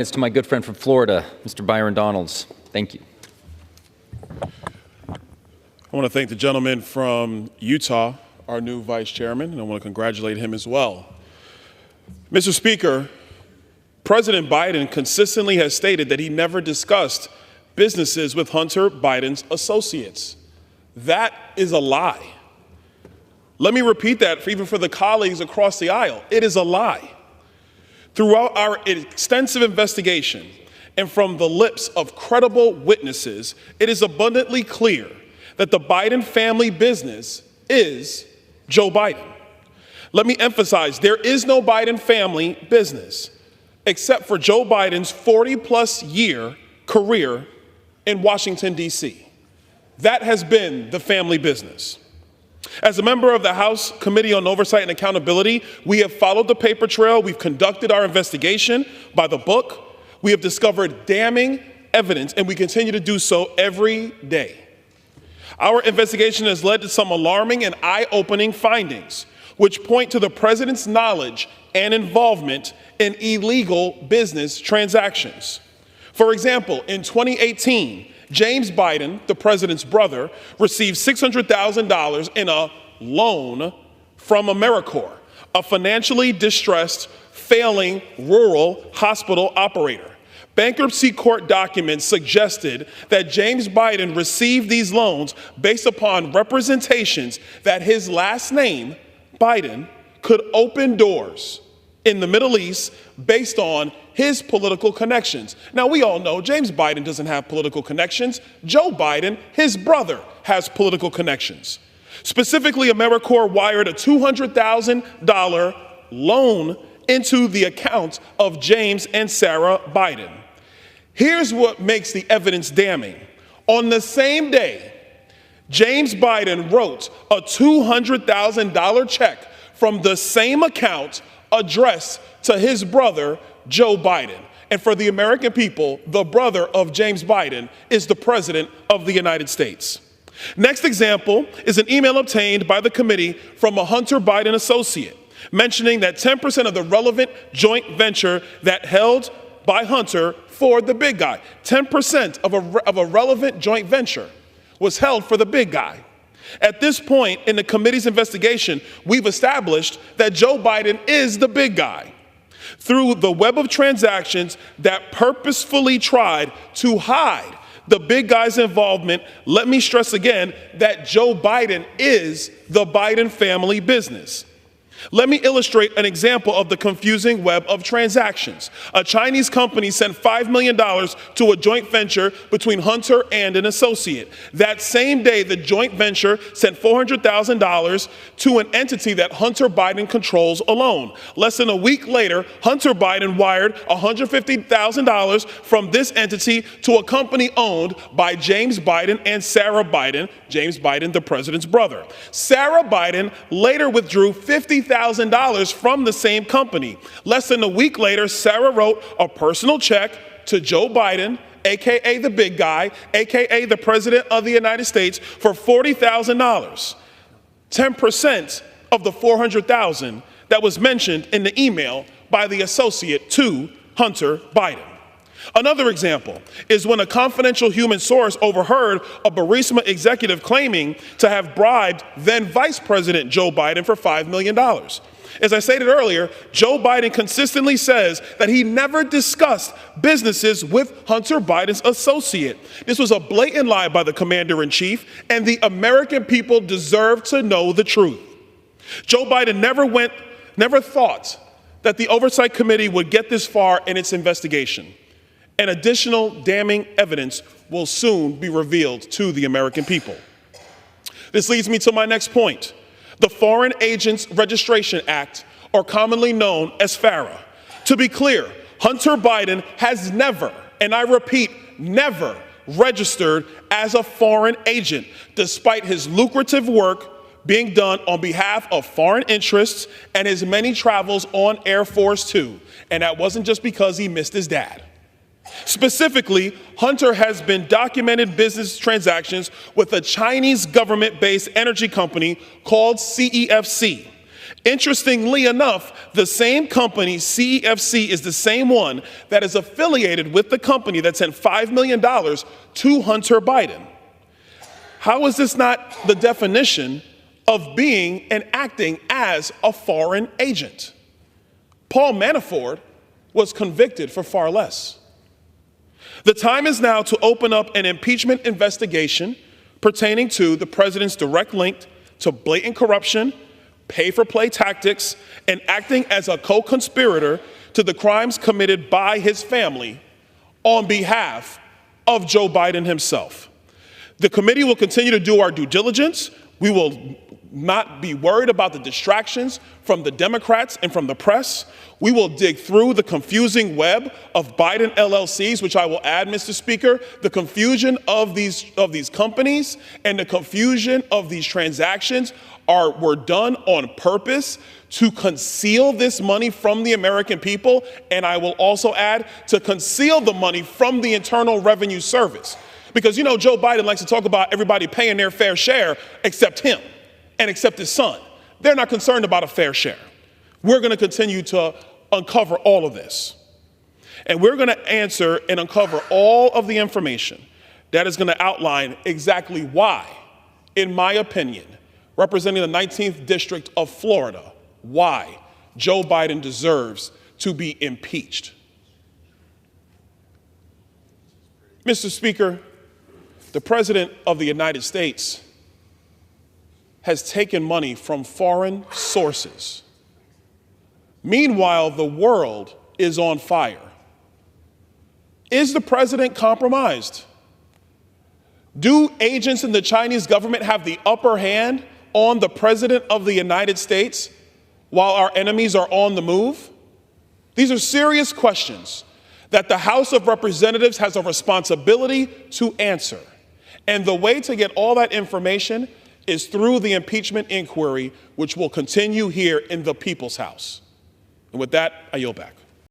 It's to my good friend from Florida, Mr. Byron Donalds. Thank you. I want to thank the gentleman from Utah, our new vice chairman, and I want to congratulate him as well. Mr. Speaker, President Biden consistently has stated that he never discussed businesses with Hunter Biden's associates. That is a lie. Let me repeat that even for the colleagues across the aisle. It is a lie. Throughout our extensive investigation and from the lips of credible witnesses, it is abundantly clear that the Biden family business is Joe Biden. Let me emphasize, there is no Biden family business except for Joe Biden's 40-plus year career in Washington, D.C. That has been the family business. As a member of the House Committee on Oversight and Accountability, we have followed the paper trail. We've conducted our investigation by the book. We have discovered damning evidence, and we continue to do so every day. Our investigation has led to some alarming and eye-opening findings, which point to the president's knowledge and involvement in illegal business transactions. For example, in 2018, James Biden, the president's brother, received $600,000 in a loan from AmeriCorps, a financially distressed, failing rural hospital operator. Bankruptcy court documents suggested that James Biden received these loans based upon representations that his last name, Biden, could open doors in the Middle East based on his political connections. Now, we all know James Biden doesn't have political connections. Joe Biden, his brother, has political connections. Specifically, AmeriCorps wired a $200,000 loan into the account of James and Sarah Biden. Here's what makes the evidence damning. On the same day, James Biden wrote a $200,000 check from the same account addressed to his brother, Joe Biden. And for the American people, the brother of James Biden is the President of the United States. Next example is an email obtained by the committee from a Hunter Biden associate, mentioning that 10% of the relevant joint venture that held by Hunter for the big guy, 10% of a relevant joint venture was held for the big guy. At this point in the committee's investigation, we've established that Joe Biden is the big guy. Through the web of transactions that purposefully tried to hide the big guy's involvement, let me stress again that Joe Biden is the Biden family business. Let me illustrate an example of the confusing web of transactions. A Chinese company sent $5 million to a joint venture between Hunter and an associate. That same day, the joint venture sent $400,000 to an entity that Hunter Biden controls alone. Less than a week later, Hunter Biden wired $150,000 from this entity to a company owned by James Biden and Sarah Biden, James Biden, the president's brother. Sarah Biden later withdrew $50,000 from the same company. Less than a week later, Sarah wrote a personal check to Joe Biden, AKA the big guy, AKA the President of the United States, for $40,000, 10% of the $400,000 that was mentioned in the email by the associate to Hunter Biden. Another example is when a confidential human source overheard a Burisma executive claiming to have bribed then Vice President Joe Biden for $5 million. As I stated earlier, Joe Biden consistently says that he never discussed businesses with Hunter Biden's associate. This was a blatant lie by the commander-in-chief, and the American people deserve to know the truth. Joe Biden never thought that the Oversight Committee would get this far in its investigation. And additional damning evidence will soon be revealed to the American people. This leads me to my next point. The Foreign Agents Registration Act, or commonly known as FARA. To be clear, Hunter Biden has never, and I repeat, never registered as a foreign agent, despite his lucrative work being done on behalf of foreign interests and his many travels on Air Force Two. And that wasn't just because he missed his dad. Specifically, Hunter has been documented business transactions with a Chinese government-based energy company called CEFC. Interestingly enough, the same company, CEFC, is the same one that is affiliated with the company that sent $5 million to Hunter Biden. How is this not the definition of being and acting as a foreign agent? Paul Manafort was convicted for far less. The time is now to open up an impeachment investigation pertaining to the president's direct link to blatant corruption, pay-for-play tactics, and acting as a co-conspirator to the crimes committed by his family on behalf of Joe Biden himself. The committee will continue to do our due diligence. We will not be worried about the distractions from the Democrats and from the press. We will dig through the confusing web of Biden LLCs, which I will add, Mr. Speaker, the confusion of these companies and the confusion of these transactions were done on purpose to conceal this money from the American people, and I will also add to conceal the money from the Internal Revenue Service. Because, you know, Joe Biden likes to talk about everybody paying their fair share except him and except his son. They're not concerned about a fair share. We're going to continue to uncover all of this. And we're going to answer and uncover all of the information that is going to outline exactly why, in my opinion, representing the 19th District of Florida, why Joe Biden deserves to be impeached. Mr. Speaker, the President of the United States has taken money from foreign sources. Meanwhile, the world is on fire. Is the president compromised? Do agents in the Chinese government have the upper hand on the President of the United States while our enemies are on the move? These are serious questions that the House of Representatives has a responsibility to answer. And the way to get all that information is through the impeachment inquiry, which will continue here in the People's House. And with that, I yield back.